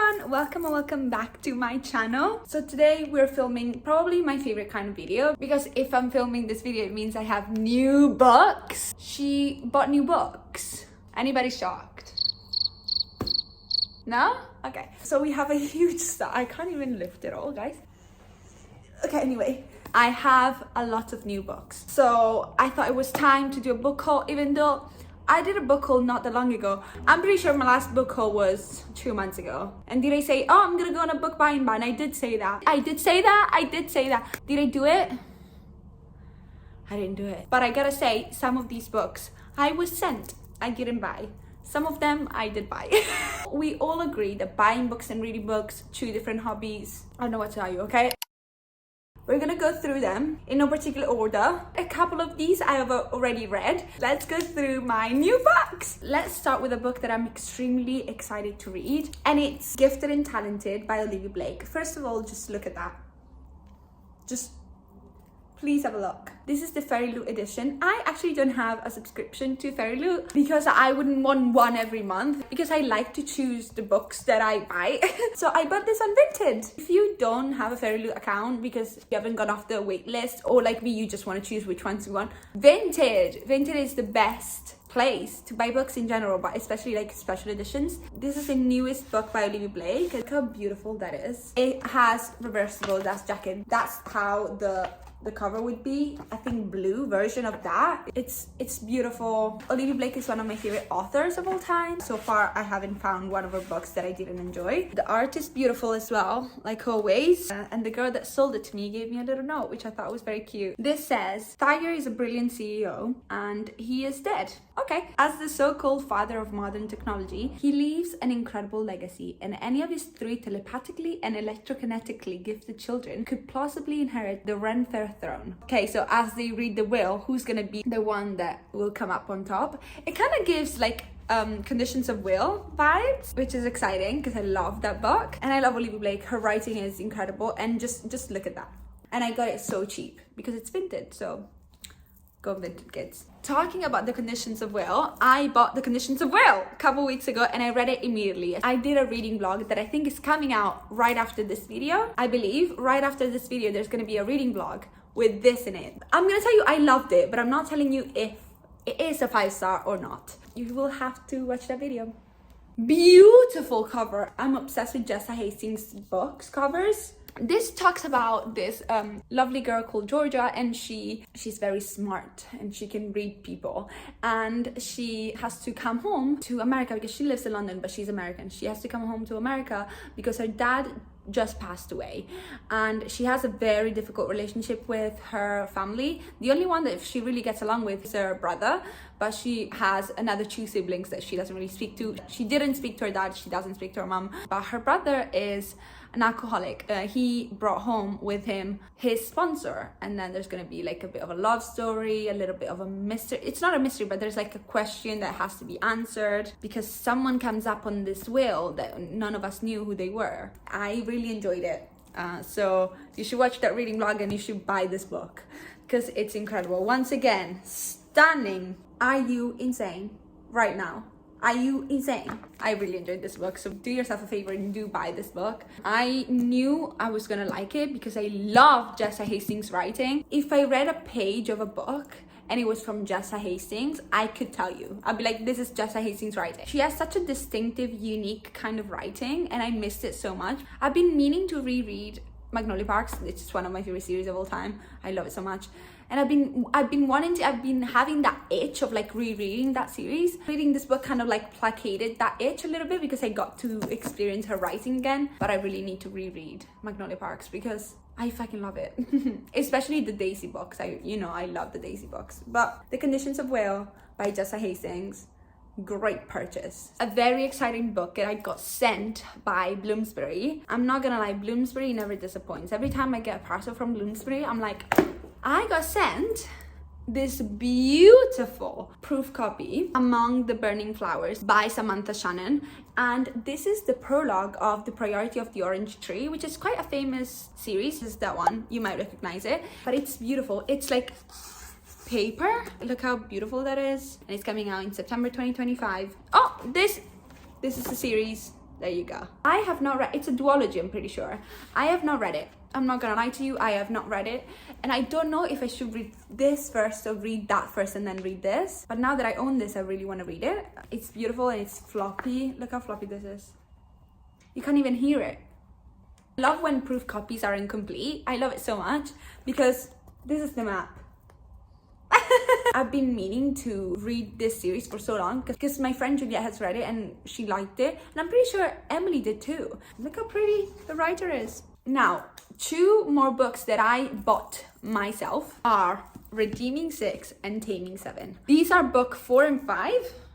everyone, welcome back to my channel. So today we're filming probably my favorite kind of video, because if I'm filming this video it means I have new books. She bought new books. Anybody shocked? No? Okay, so we have a huge stack. I can't even lift it all, guys. Okay, anyway, I have a lot of new books, so I thought it was time to do a book haul, even though I did a book haul not that long ago. I'm pretty sure my last book haul was 2 months ago. And did I say, oh, I'm gonna go on a book buying ban? I did say that. I did say that. Did I do it? I didn't do it. But I gotta say, some of these books I was sent, I didn't buy. Some of them I did buy. We all agree that buying books and reading books, two different hobbies. I don't know what to tell you, okay? We're gonna go through them in no particular order. A couple of these I have already read. Let's go through my new books. Let's start with a book that I'm extremely excited to read, and it's Gifted and Talented by Olivia Blake. First of all, just look at that. Just please have a look. This is the Fairy Loot edition. I actually don't have a subscription to Fairy Loot because I wouldn't want one every month, because I like to choose the books that I buy. So I bought this on Vinted. If you don't have a Fairy Loot account because you haven't got off the wait list, or like me, you just want to choose which ones you want, Vinted is the best place to buy books in general, but especially like special editions. This is the newest book by Olivia Blake. Look how beautiful that is. It has reversible dust jacket. That's how the cover would be. I think blue version of that. It's beautiful. Olivia Blake is one of my favorite authors of all time. So far I haven't found one of her books that I didn't enjoy. The art is beautiful as well, like always. And the girl that sold it to me gave me a little note, which I thought was very cute. This says, Tiger is a brilliant CEO and he is dead. Okay. As the so-called father of modern technology, he leaves an incredible legacy, and any of his 3 telepathically and electrokinetically gifted children could plausibly inherit the Renfair throne. Okay, so as they read the will, who's gonna be the one that will come up on top? It kind of gives like Conditions of Will vibes, which is exciting because I love that book and I love Olivia Blake. Her writing is incredible, and just look at that. And I got it so cheap because it's Vinted, so go Vinted, kids. Talking about the Conditions of Will, I bought the Conditions of Will a couple weeks ago and I read it immediately. I did a reading vlog that I think is coming out right after this video. I believe right after this video there's gonna be a reading vlog with this in it. I'm gonna tell you I loved it, but I'm not telling you if it is a 5-star or not. You will have to watch that video. Beautiful cover. I'm obsessed with Jessa Hastings' books covers. This talks about this lovely girl called Georgia, and she's very smart and she can read people, and she has to come home to America because she lives in London but she's American. She has to come home to America because her dad just passed away, and she has a very difficult relationship with her family. The only one that she really gets along with is her brother, but she has another 2 siblings that she doesn't really speak to. She didn't speak to her dad, she doesn't speak to her mom, but her brother is an alcoholic. He brought home with him his sponsor, and then there's gonna be like a bit of a love story, a little bit of a mystery. It's not a mystery, but there's like a question that has to be answered because someone comes up on this will that none of us knew who they were. I really enjoyed it. So you should watch that reading vlog and you should buy this book because it's incredible. Once again, stunning. Are you insane right now? Are you insane? I really enjoyed this book, so do yourself a favor and do buy this book. I knew I was gonna like it because I love Jessa Hastings' writing. If I read a page of a book and it was from Jessa Hastings, I could tell you. I'd be like, this is Jessa Hastings' writing. She has such a distinctive, unique kind of writing, and I missed it so much. I've been meaning to reread Magnolia Parks. It's one of my favorite series of all time. I love it so much. And I've been having that itch of like rereading that series. Reading this book kind of like placated that itch a little bit because I got to experience her writing again. But I really need to reread Magnolia Parks because I fucking love it. Especially the Daisy books. I love the Daisy books. But The Conditions of Will by Jessa Hastings, great purchase. A very exciting book that I got sent by Bloomsbury. I'm not gonna lie, Bloomsbury never disappoints. Every time I get a parcel from Bloomsbury, I'm like, I got sent this beautiful proof copy, Among the Burning Flowers by Samantha Shannon, and this is the prologue of The Priority of the Orange Tree, which is quite a famous series. This is that one, you might recognize it, but it's beautiful. It's like paper. Look how beautiful that is, and it's coming out in September 2025. Oh, this is the series. There you go. I have not read, it's a duology, I'm pretty sure. I have not read it. I'm not gonna lie to you, I have not read it. And I don't know if I should read this first or read that first and then read this. But now that I own this, I really want to read it. It's beautiful and it's floppy. Look how floppy this is. You can't even hear it. I love when proof copies are incomplete. I love it so much because this is the map. I've been meaning to read this series for so long because my friend Juliet has read it and she liked it. And I'm pretty sure Emily did too. Look how pretty the writer is. Now, 2 more books that I bought myself are Redeeming 6 and Taming 7. These are book 4 and 5.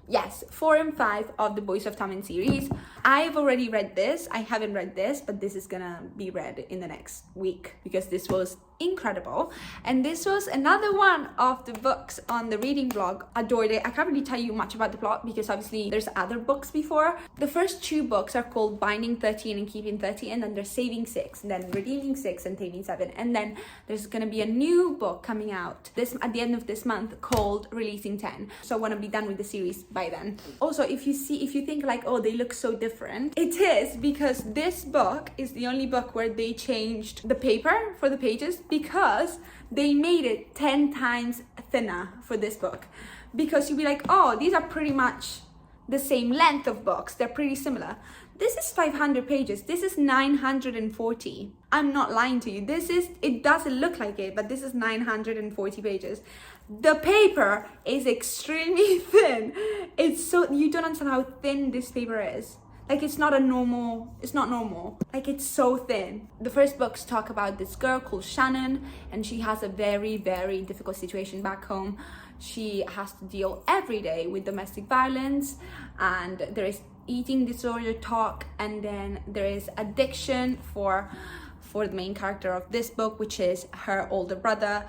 Yes, 4 and 5 of the Boys of Tammen series. I've already read this. I haven't read this, but this is gonna be read in the next week because this was incredible. And this was another one of the books on the reading vlog. Adored it. I can't really tell you much about the plot because obviously there's other books before. The first 2 books are called Binding 13 and Keeping 30, and then there's Saving 6, and then Redeeming 6 and Taming 7. And then there's gonna be a new book coming out at the end of this month called Releasing 10. So I wanna be done with the series by then. Also, if you think like, oh, they look so different, it is because this book is the only book where they changed the paper for the pages because they made it 10 times thinner for this book. Because you'd be like, oh, these are pretty much the same length of books, they're pretty similar. This is 500 pages, this is 940. I'm not lying to you, it doesn't look like it, but this is 940 pages. The paper is extremely thin. It's so, you don't understand how thin this paper is. Like it's not normal. Like it's so thin. The first books talk about this girl called Shannon, and she has a very, very difficult situation back home. She has to deal every day with domestic violence, and there is eating disorder talk, and then there is addiction for the main character of this book, which is her older brother.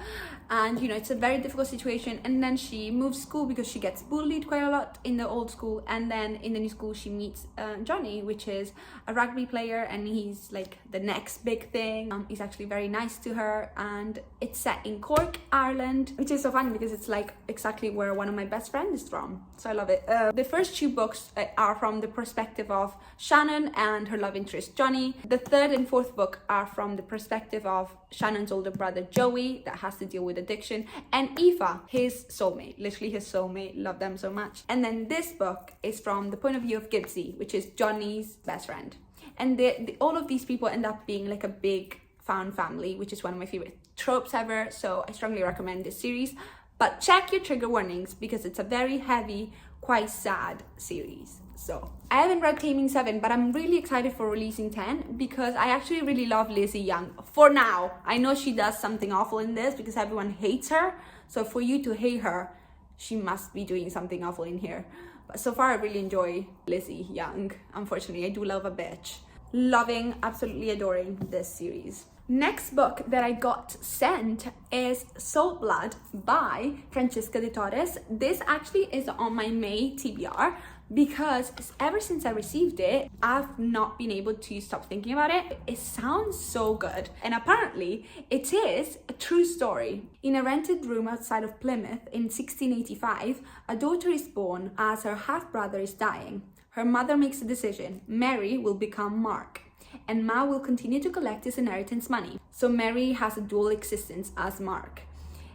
And you know, it's a very difficult situation. And then she moves school because she gets bullied quite a lot in the old school, and then in the new school she meets Johnny, which is a rugby player, and he's like the next big thing. He's actually very nice to her, and it's set in Cork, Ireland, which is so funny because it's like exactly where one of my best friends is from, so I love it. The first 2 books are from the perspective of Shannon and her love interest Johnny. The 3rd and 4th book are from the perspective of Shannon's older brother Joey, that has to deal with addiction, and Aoife, his soulmate, literally his soulmate. Love them so much. And then this book is from the point of view of Gibbsy, which is Johnny's best friend. And all of these people end up being like a big found family, which is one of my favorite tropes ever. So I strongly recommend this series, but check your trigger warnings because it's a very heavy, quite sad series. So I haven't read Taming 7, but I'm really excited for Releasing 10 because I actually really love Lizzie Young. For now, I know she does something awful in this because everyone hates her. So for you to hate her, she must be doing something awful in here. But so far, I really enjoy Lizzie Young. Unfortunately, I do love a bitch. Loving, absolutely adoring this series. Next book that I got sent is Salt Blood by Francesca de Torres. This actually is on my May TBR because ever since I received it, I've not been able to stop thinking about it. It sounds so good. And apparently it is a true story. In a rented room outside of Plymouth in 1685, a daughter is born as her half-brother is dying. Her mother makes a decision. Mary will become Mark, and Ma will continue to collect his inheritance money. So Mary has a dual existence as Mark.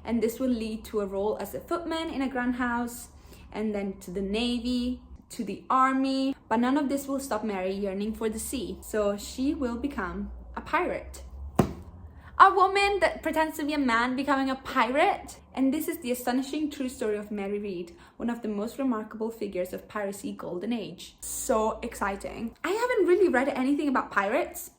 And this will lead to a role as a footman in a grand house, and then to the Navy, to the army. But none of this will stop Mary yearning for the sea. So she will become a pirate. A woman that pretends to be a man becoming a pirate. And this is the astonishing true story of Mary Read, one of the most remarkable figures of piracy golden age. So exciting. I haven't really read anything about pirates.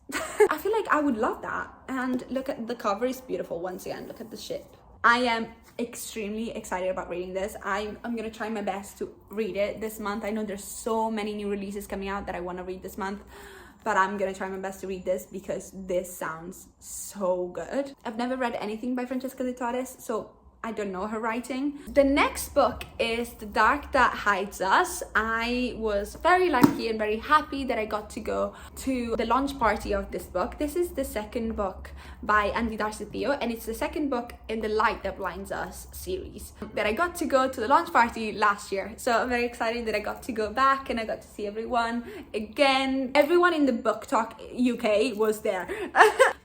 I feel like I would love that. And look at the cover, is beautiful. Once again, look at the ship. I am extremely excited about reading this. I'm gonna try my best to read it this month. I know there's so many new releases coming out that I want to read this month, but I'm gonna try my best to read this because this sounds so good. I've never read anything by Francesca de Torres, so I don't know her writing. The next book is The Dark That Hides Us. I was very lucky and very happy that I got to go to the launch party of this book. This is the second book by Andy Darcy Theo, and it's the second book in the Light That Blinds Us series that I got to go to the launch party last year. So I'm very excited that I got to go back and I got to see everyone again. Everyone in the Book Talk UK was there.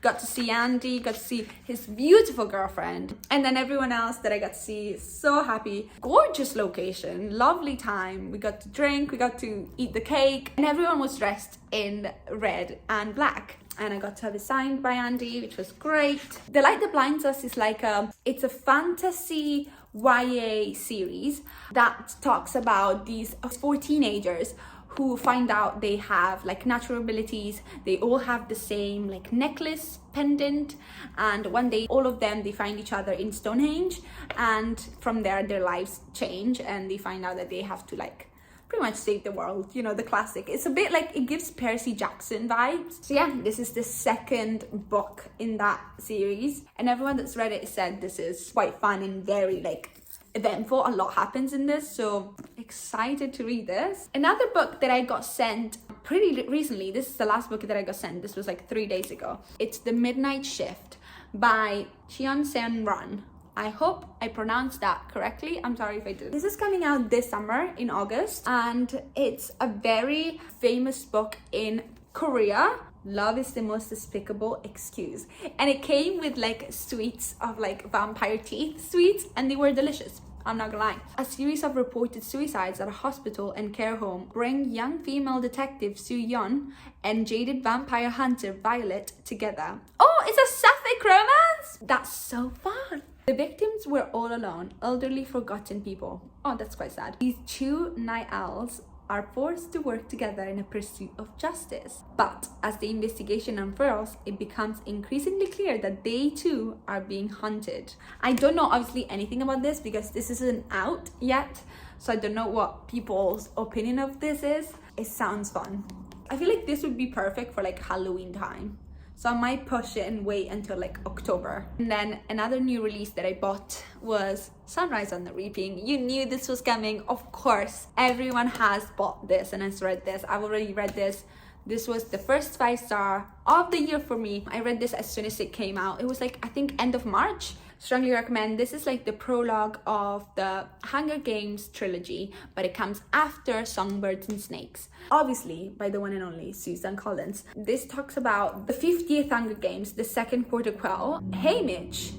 Got to see Andy, got to see his beautiful girlfriend, and then everyone else that I got to see. So happy. Gorgeous location, lovely time. We got to drink, we got to eat the cake, and everyone was dressed in red and black. And I got to have it signed by Andy, which was great. The Light That Blinds Us is like it's a fantasy YA series that talks about these 4 teenagers who find out they have like natural abilities. They all have the same like necklace pendant, and one day all of them, they find each other in Stonehenge, and from there their lives change and they find out that they have to like pretty much save the world, you know, the classic. It's a bit like, it gives Percy Jackson vibes. So yeah, this is the second book in that series, and everyone that's read it said this is quite fun and very like eventful. A lot happens in this, so excited to read this. Another book that I got sent pretty recently, this is the last book that I got sent, this was like 3 days ago. It's The Midnight Shift by Cheon Seon Run. I hope I pronounced that correctly. I'm sorry if I did. This is coming out this summer in August, and it's a very famous book in Korea. Love is the most despicable excuse. And it came with like sweets of like vampire teeth sweets, and they were delicious. I'm not gonna lie. A series of reported suicides at a hospital and care home bring young female detective Soo Yeon and jaded vampire hunter Violet together. Oh, it's a sapphic romance? That's so fun. The victims were all alone, elderly, forgotten people. Oh, that's quite sad. These 2 night owls are forced to work together in a pursuit of justice. But as the investigation unfurls, it becomes increasingly clear that they too are being hunted. I don't know obviously anything about this because this isn't out yet, so I don't know what people's opinion of this is. It sounds fun. I feel like this would be perfect for like Halloween time. So I might push it and wait until like October. And then another new release that I bought was Sunrise on the Reaping. You knew this was coming, of course. Everyone has bought this and has read this. I've already read this. This was the first 5-star of the year for me. I read this as soon as it came out. It was like, I think end of March. Strongly recommend. This is like the prologue of the Hunger Games trilogy, but it comes after Songbirds and Snakes, obviously by the one and only Susan Collins. This talks about the 50th Hunger Games, the second protocol. Haymitch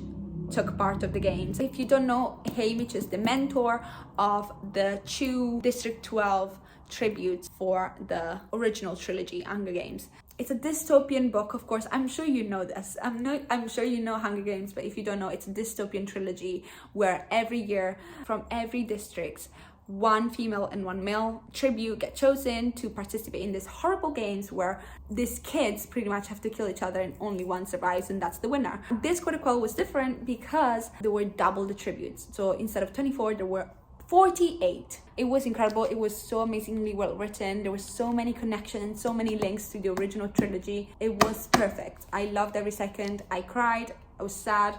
took part of the games. If you don't know, Haymitch is the mentor of the 2 District 12 tributes for the original trilogy, Hunger Games. It's a dystopian book, of course. I'm sure you know this. I'm sure you know Hunger Games, but if you don't know, it's a dystopian trilogy where every year from every district, 1 female and 1 male tribute get chosen to participate in these horrible games where these kids pretty much have to kill each other and only one survives, and that's the winner. This protocol was different because there were double the tributes. So instead of 24, there were 48. It was incredible. It was so amazingly well written. There were so many connections, so many links to the original trilogy. It was perfect. I loved every second. I cried. I was sad.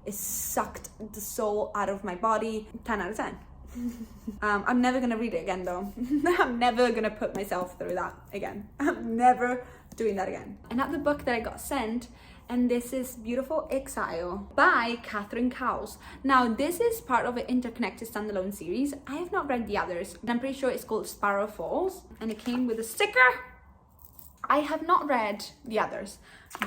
It sucked the soul out of my body. 10 out of 10. I'm never gonna read it again though. I'm never gonna put myself through that again. I'm never doing that again. Another book that I got sent, and this is beautiful Exile by Catherine Cowles. Now this is part of an interconnected standalone series. I have not read the others. I'm pretty sure it's called Sparrow Falls, and it came with a sticker. I have not read the others,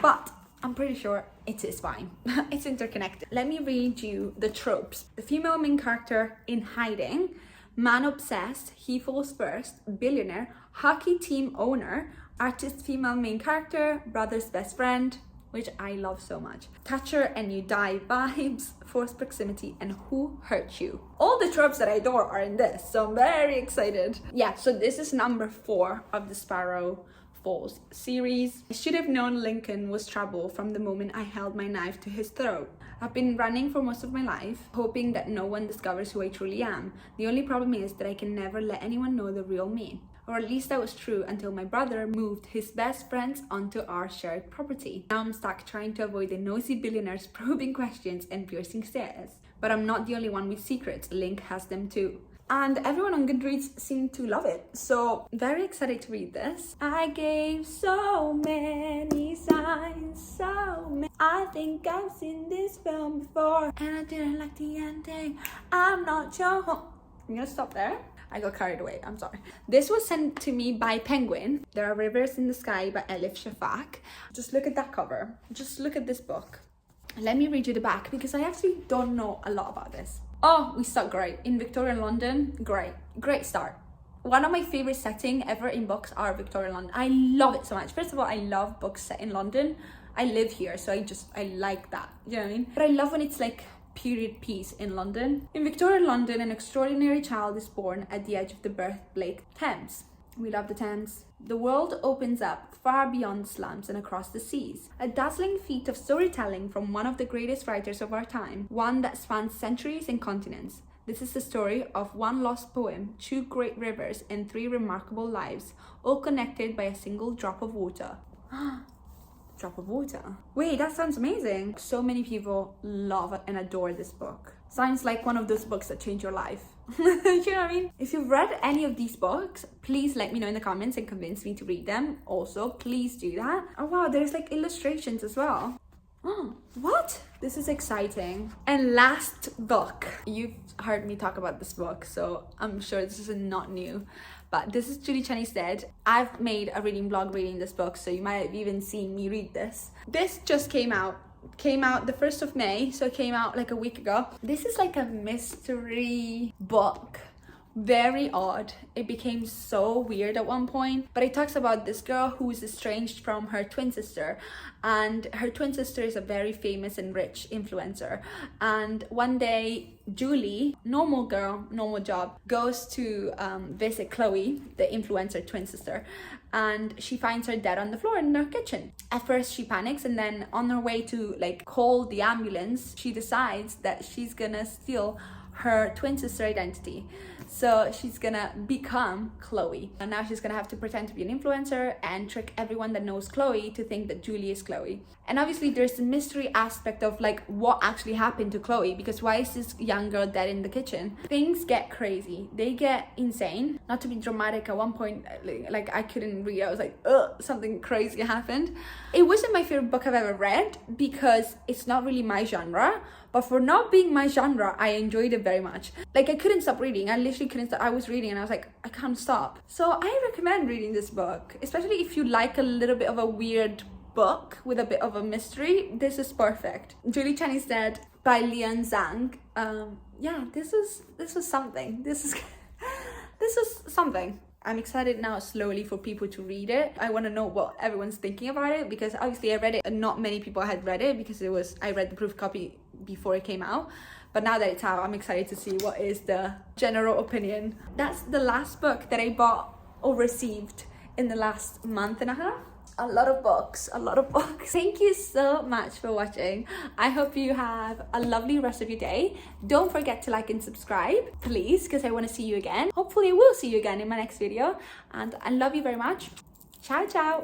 but I'm pretty sure it is fine. It's interconnected. Let me read you the tropes. The female main character in hiding, man obsessed, he falls first, billionaire, hockey team owner, artist female main character, brother's best friend, which I love so much. Toucher and you die vibes, forced proximity, and who hurt you. All the tropes that I adore are in this, so I'm very excited. Yeah, so this is number 4 of the Sparrow Falls series. I should have known Lincoln was trouble from the moment I held my knife to his throat. I've been running for most of my life, hoping that no one discovers who I truly am. The only problem is that I can never let anyone know the real me. Or at least that was true until my brother moved his best friends onto our shared property. Now I'm stuck trying to avoid the nosy billionaires probing questions and piercing stares. but I'm not the only one with secrets. Link has them too. And everyone on Goodreads seemed to love it. So very excited to read this. I gave so many signs, so many. I think I've seen this film before, and I didn't like the ending. I'm not sure. I'm gonna stop there. I got carried away, I'm sorry. This was sent to me by Penguin. There Are Rivers in the Sky by Elif Shafak. Just look at that cover. Just look at this book. Let me read you the back because I actually don't know a lot about this. Oh, we start great. In Victorian London, great start. One of my favorite settings ever in books are Victorian London. I love it so much. First of all, I love books set in London. I live here, so I like that, you know what I mean? But I love when it's like period piece in London. In Victorian London, an extraordinary child is born at the edge of the birth-plagued Thames. We love the Thames. The world opens up far beyond the slums and across the seas. A dazzling feat of storytelling from one of the greatest writers of our time, one that spans centuries and continents. This is the story of one lost poem, 2 great rivers, and 3 remarkable lives, all connected by a single drop of water. Drop of water. Wait, that sounds amazing. So many people love and adore this book. Sounds like one of those books that change your life. You know what I mean? If you've read any of these books, please let me know in the comments and convince me to read them. Also, please do that. Oh wow, there's like illustrations as well. Oh, what? This is exciting. And last book. You've heard me talk about this book, so I'm sure this is not new. But this is Julie Cheney's Dead. I've made a reading vlog reading this book, so you might have even seen me read this. This just came out the 1st of May, so it came out like a week ago. This is like a mystery book. Very odd. It became so weird at one point, but it talks about this girl who is estranged from her twin sister, and her twin sister is a very famous and rich influencer. And one day Julie, normal girl, normal job, goes to visit Chloe, the influencer twin sister, and she finds her dead on the floor in her kitchen. At first she panics, and then on her way to like call the ambulance, she decides that she's gonna steal her twin sister identity. So she's gonna become Chloe, and now she's gonna have to pretend to be an influencer and trick everyone that knows Chloe to think that Julie is Chloe. And obviously there's the mystery aspect of like what actually happened to Chloe, because why is this young girl dead in the kitchen? Things get crazy, they get insane. Not to be dramatic, at one point like I couldn't read. I was like, ugh, something crazy happened. It wasn't my favorite book I've ever read because it's not really my genre, but for not being my genre, I enjoyed it very much. Like I couldn't stop reading. I literally couldn't stop. I was reading and I was like, I can't stop. So I recommend reading this book, especially if you like a little bit of a weird book with a bit of a mystery. This is perfect. Julie Cheney's Dead by Lian Zhang. Yeah, this was something. This is something. I'm excited now slowly for people to read it. I want to know what everyone's thinking about it, because obviously I read it and not many people had read it because I read the proof copy before it came out. But now that it's out, I'm excited to see what is the general opinion. That's the last book that I bought or received in the last month and a half. A lot of books. Thank you so much for watching. I hope you have a lovely rest of your day. Don't forget to like and subscribe, please, because I want to see you again. Hopefully I will see you again in my next video, and I love you very much. Ciao, ciao.